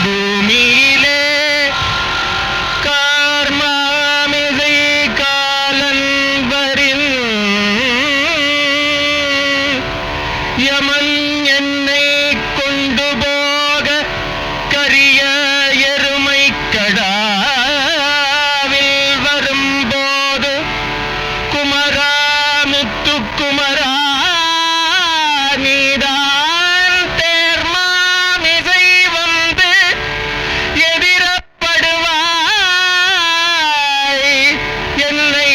பூமியிலே கார்மாமிசை காலன் வரின் யமன் என்னை கொண்டு போக கரிய எருமை கடாவில் வரும்போது குமரா முத்துக்குமரா நீதான் தேர்மாமிசை வந்து எதிரப்படுவாய் என்னை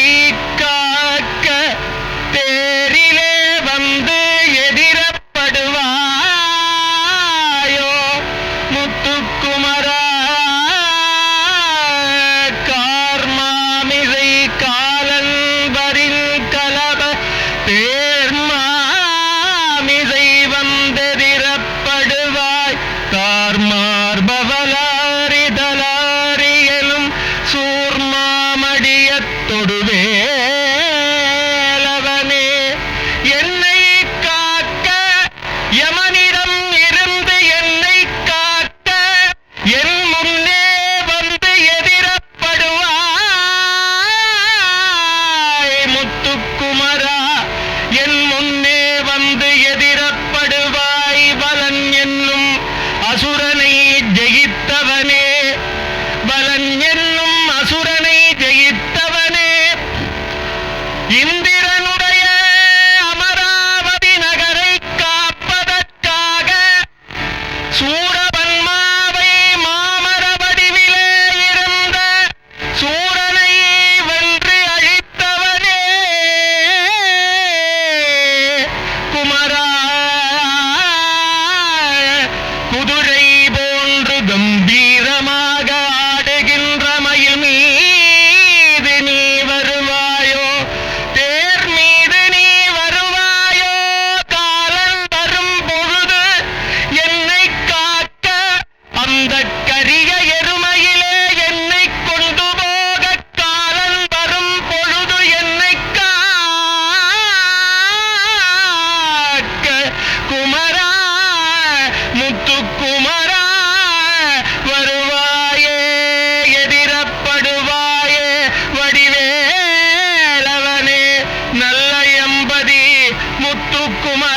காக்க தேரிலே வந்து எதிரப்படுவாயோ முத்துக்குமரா கார்மாமிசை காலன் வரின் கலப தேர்மாமிசை வந்தெதிரப்படுவாய் கார்மார்பவலாரிதலாரி எனும் சூர்மாமடியத் தொடுவேலவனே என்னை காக்க யமனிடம் இருந்து என்னை காக்க என் முன்னே வந்து எதிரப்படுவாய் முத்துக்குமரா என் முன்னே வந்து எதிரப்படுவாய் பலன் என்னும் அசுரனை ஜெயித்தவனே பலன் என்னும் அசுரனை ஜெயித்தவனே இந்திரனுடைய அமராவதி நகரை காப்பதற்காக சூரபன்மாவை மாமர வடிவிலே இருந்த சூரனை வென்று அழித்தவனே குமரா குதிரை போன்று கம்பீரமாக ஆடுகின்ற மயில் மீது நீ வருவாயோ தேர் மீது நீ வருவாயோ காலன் வரும் பொழுது என்னை காக்க அந்த கரிய எருமையிலே என்னை கொண்டு போக காலன் வரும் பொழுது என்னை காக்க குமரா முத்துக்குமரா வருவாயே எதிரப்படுவாயே வடிவேலவனே நல்ல எம்பதி முத்துக்குமரா